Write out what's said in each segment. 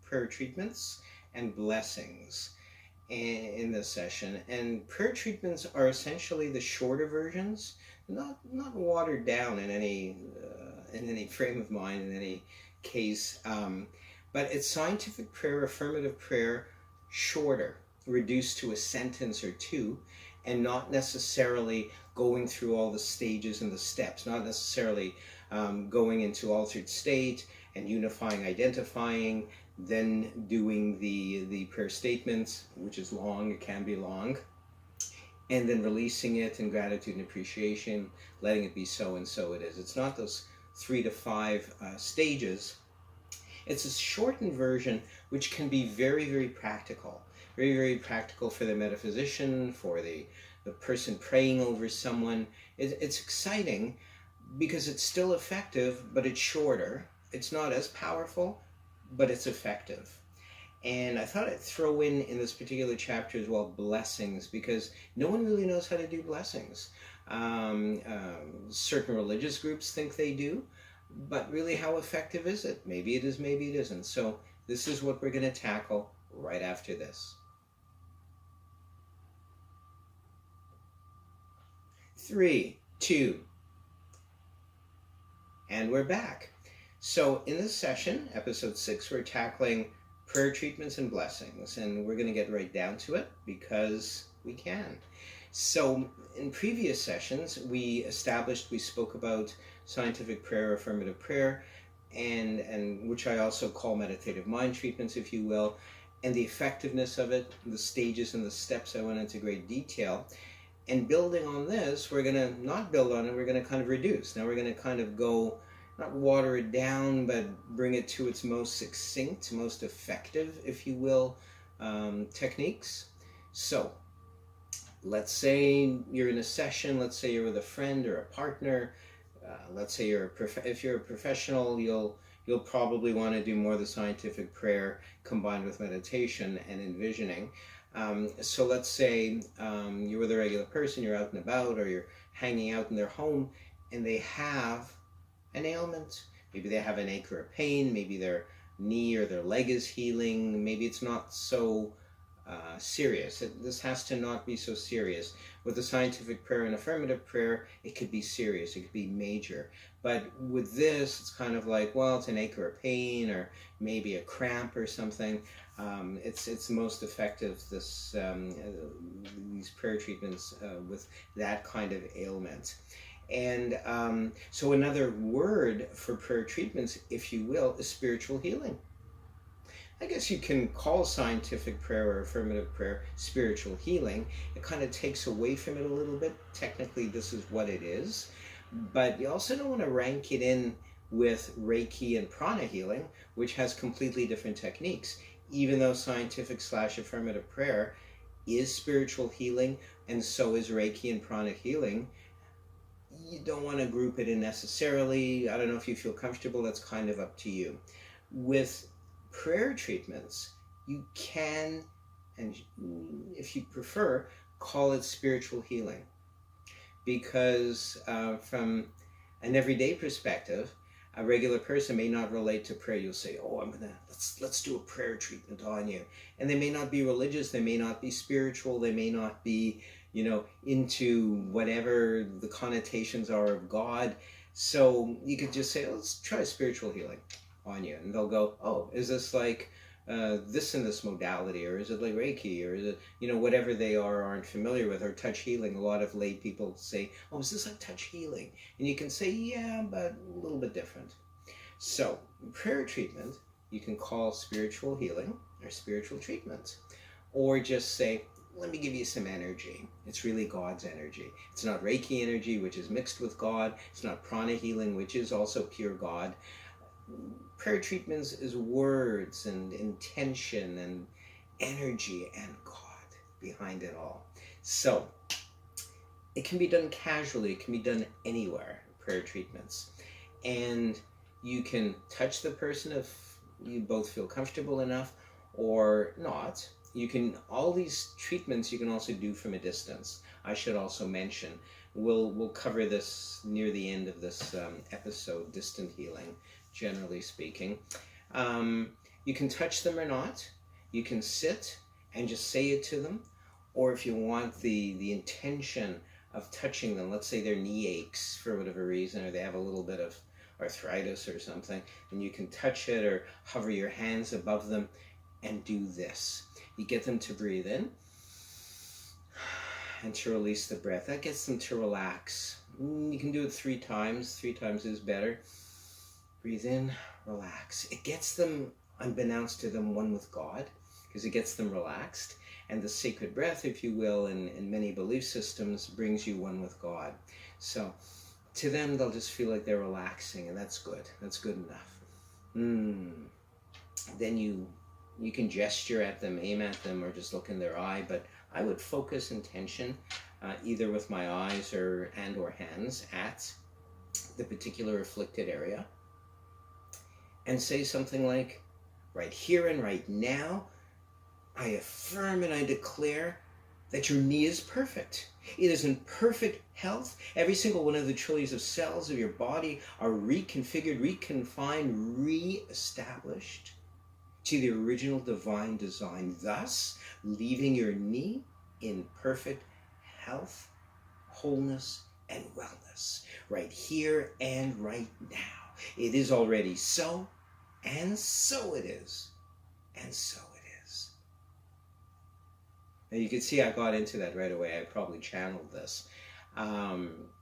prayer treatments and blessings in this session. And prayer treatments are essentially the shorter versions, not watered down in any frame of mind, in any case. But it's scientific prayer, affirmative prayer, shorter, reduced to a sentence or two, and not necessarily going through all the stages and the steps, not necessarily going into altered state and unifying, identifying, then doing the prayer statements, which is long, it can be long, and then releasing it in gratitude and appreciation, letting it be so, and so it is. It's not those 3 to 5 stages. It's a shortened version, which can be very, very practical. Very, very practical for the metaphysician, for the person praying over someone. It's exciting because it's still effective, but it's shorter. It's not as powerful, but it's effective. And I thought I'd throw in this particular chapter as well, blessings, because no one really knows how to do blessings. Certain religious groups think they do, but really, how effective is it? Maybe it is, maybe it isn't. So this is what we're going to tackle right after this. 3, 2, and we're back. So in this session, episode 6, we're tackling prayer treatments and blessings, and we're going to get right down to it because we can. So in previous sessions, we spoke about scientific prayer, affirmative prayer, and which I also call meditative mind treatments, if you will, and the effectiveness of it, the stages and the steps. I went into great detail. And building on this, we're going to not build on it, we're going to kind of reduce. Now we're going to kind of go, not water it down, but bring it to its most succinct, most effective, if you will, techniques. So let's say you're in a session, let's say you're with a friend or a partner, let's say if you're a professional, you'll probably want to do more of the scientific prayer combined with meditation and envisioning. So let's say you're with a regular person, you're out and about, or you're hanging out in their home, and they have an ailment. Maybe they have an ache or a pain, maybe their knee or their leg is healing, maybe it's not so serious. This has to not be so serious. With the scientific prayer and affirmative prayer, it could be serious, it could be major. But with this, it's kind of like, well, it's an ache or a pain, or maybe a cramp or something. It's most effective, these prayer treatments with that kind of ailment. And so another word for prayer treatments, if you will, is spiritual healing. I guess you can call scientific prayer or affirmative prayer spiritual healing. It kind of takes away from it a little bit. Technically, this is what it is. But you also don't want to rank it in with Reiki and prana healing, which has completely different techniques. Even though scientific / affirmative prayer is spiritual healing, and so is Reiki and prana healing, you don't want to group it in necessarily. I don't know if you feel comfortable, that's kind of up to you. With prayer treatments, you can, and if you prefer, call it spiritual healing. Because from an everyday perspective, a regular person may not relate to prayer. You'll say, oh, let's do a prayer treatment on you. And they may not be religious, they may not be spiritual, they may not be, into whatever the connotations are of God. So you could just say, let's try spiritual healing on you. And they'll go, oh, is this like this in this modality, or is it like Reiki, or is it, whatever they aren't familiar with, or touch healing. A lot of lay people say, oh, is this like touch healing? And you can say, yeah, but a little bit different. So prayer treatment, you can call spiritual healing or spiritual treatment, or just say, let me give you some energy. It's really God's energy. It's not Reiki energy, which is mixed with God. It's not prana healing, which is also pure God. Prayer treatments is words and intention and energy and God behind it all. So it can be done casually. It can be done anywhere, prayer treatments. And you can touch the person if you both feel comfortable enough, or not. All these treatments you can also do from a distance. I should also mention, we'll cover this near the end of this episode, distant healing, generally speaking. You can touch them or not. You can sit and just say it to them. Or if you want the intention of touching them, let's say their knee aches for whatever reason, or they have a little bit of arthritis or something, and you can touch it or hover your hands above them and do this. You get them to breathe in and to release the breath. That gets them to relax. You can do it 3 times. 3 times is better. Breathe in, relax. It gets them, unbeknownst to them, one with God, because it gets them relaxed. And the sacred breath, if you will, in many belief systems, brings you one with God. So to them, they'll just feel like they're relaxing, and that's good. That's good enough. Then you can gesture at them, aim at them, or just look in their eye, but I would focus intention, either with my eyes or hands, at the particular afflicted area, and say something like, right here and right now, I affirm and I declare that your knee is perfect. It is in perfect health. Every single one of the trillions of cells of your body are reconfigured, reconfined, re-established to the original divine design, thus leaving your knee in perfect health, wholeness, and wellness, right here and right now. It is already so, and so it is, and so it is. Now you can see I got into that right away. I probably channeled this.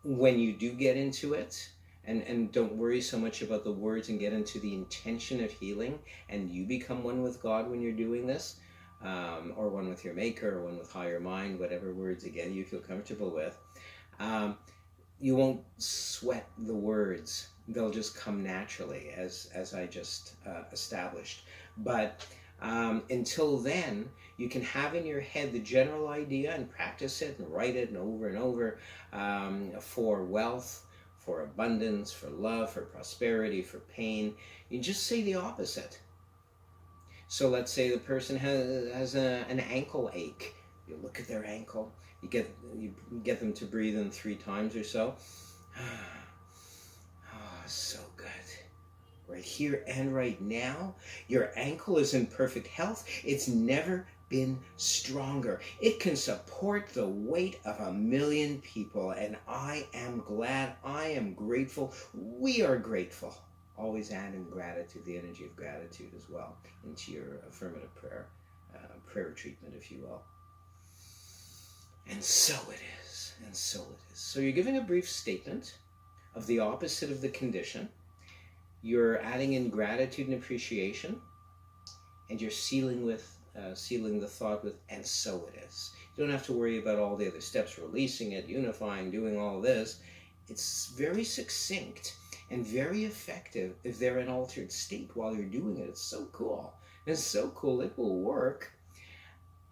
When you do get into it, and don't worry so much about the words and get into the intention of healing, and you become one with God when you're doing this, or one with your maker, or one with higher mind, whatever words, again, you feel comfortable with. You won't sweat the words. They'll just come naturally, as I just established. But until then, you can have in your head the general idea and practice it and write it and over, for wealth, for abundance, for love, for prosperity, for pain. You just say the opposite. So let's say the person has an ankle ache. You look at their ankle. You get them to breathe in 3 times or so. Oh, so good. Right here and right now, your ankle is in perfect health. It's never been stronger. It can support the weight of 1,000,000 people, and I am glad, I am grateful, we are grateful. Always add in gratitude, the energy of gratitude as well, into your affirmative prayer treatment, if you will. And so it is, and so it is. So you're giving a brief statement of the opposite of the condition. You're adding in gratitude and appreciation, and you're sealing the thought with, and so it is. You don't have to worry about all the other steps, releasing it, unifying, doing all this. It's very succinct and very effective if they're in altered state while you're doing it. It's so cool. It's so cool. It will work,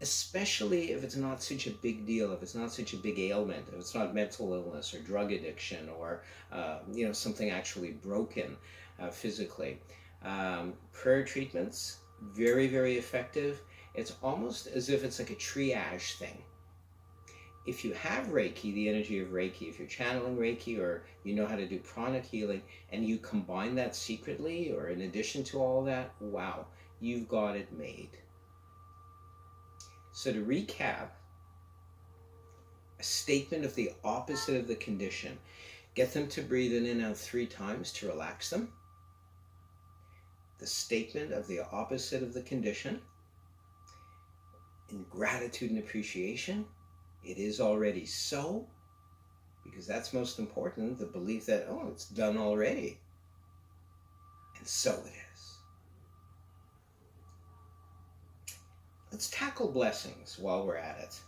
especially if it's not such a big deal, if it's not such a big ailment, if it's not mental illness or drug addiction or something actually broken physically. Prayer treatments, very, very effective. It's almost as if it's like a triage thing. If you have Reiki, the energy of Reiki, if you're channeling Reiki or you know how to do pranic healing, and you combine that secretly or in addition to all that, wow, you've got it made. So to recap, a statement of the opposite of the condition. Get them to breathe in and out 3 times to relax them. The statement of the opposite of the condition. In gratitude and appreciation, it is already so, because that's most important, the belief that, oh, it's done already. And so it is. Let's tackle blessings while we're at it.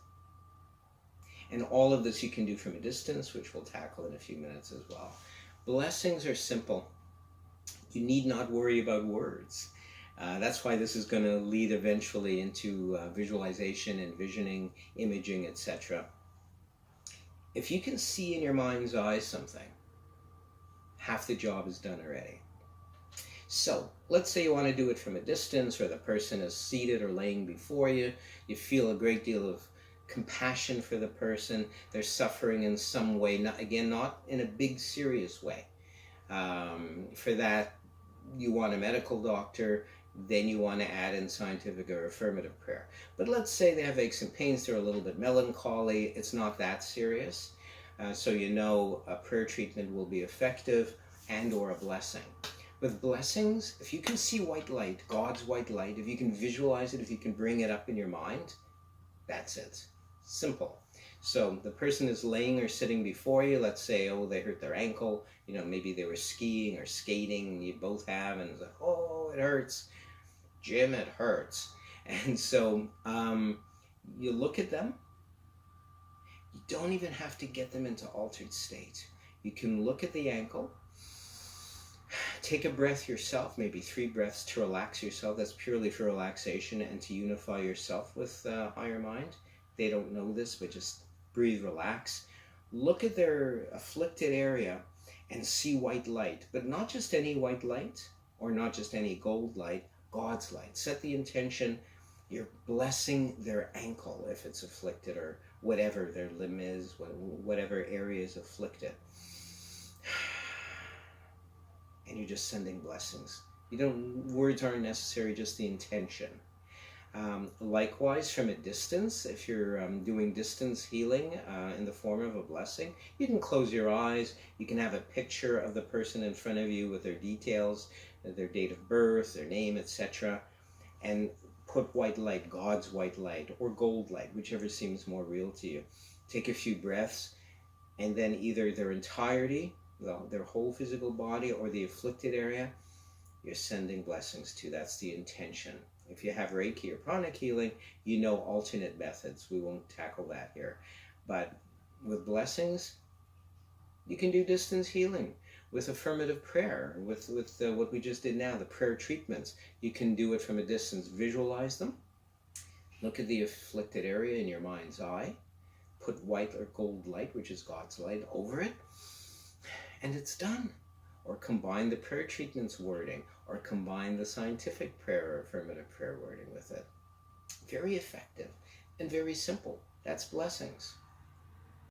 And all of this you can do from a distance, which we'll tackle in a few minutes as well. Blessings are simple. You need not worry about words. That's why this is going to lead eventually into visualization, envisioning, imaging, etc. If you can see in your mind's eye something, half the job is done already. So let's say you want to do it from a distance, or the person is seated or laying before you. You feel a great deal of compassion for the person. They're suffering in some way, not in a big serious way. For that, you want a medical doctor. then you want to add in scientific or affirmative prayer. But let's say they have aches and pains, they're a little bit melancholy, it's not that serious. So you know a prayer treatment will be effective and or a blessing. With blessings, if you can see white light, God's white light, if you can visualize it, if you can bring it up in your mind, that's it. Simple. So the person is laying or sitting before you. Let's say, oh, they hurt their ankle. You know, maybe they were skiing or skating, and you both have, and it's like, oh, it hurts. Jim, it hurts. And so you look at them. You don't even have to get them into altered state. You can look at the ankle. Take a breath yourself, maybe 3 breaths to relax yourself. That's purely for relaxation and to unify yourself with higher mind. They don't know this, but just breathe, relax. Look at their afflicted area and see white light, but not just any white light or not just any gold light, God's light. Set the intention, you're blessing their ankle if it's afflicted, or whatever their limb is, whatever area is afflicted. And you're just sending blessings. Words aren't necessary, just the intention. Likewise, from a distance, if you're doing distance healing in the form of a blessing, you can close your eyes, you can have a picture of the person in front of you with their details, their date of birth, their name, etc., and put white light, God's white light, or gold light, whichever seems more real to you. Take a few breaths, and then either their entirety, their whole physical body, or the afflicted area, you're sending blessings to. That's the intention. If you have Reiki or pranic healing, you know alternate methods. We won't tackle that here. But with blessings, you can do distance healing. With affirmative prayer, with what we just did now, the prayer treatments, you can do it from a distance. Visualize them. Look at the afflicted area in your mind's eye. Put white or gold light, which is God's light, over it. And it's done. Or combine the prayer treatments wording, or combine the scientific prayer or affirmative prayer wording with it. Very effective and very simple. That's blessings.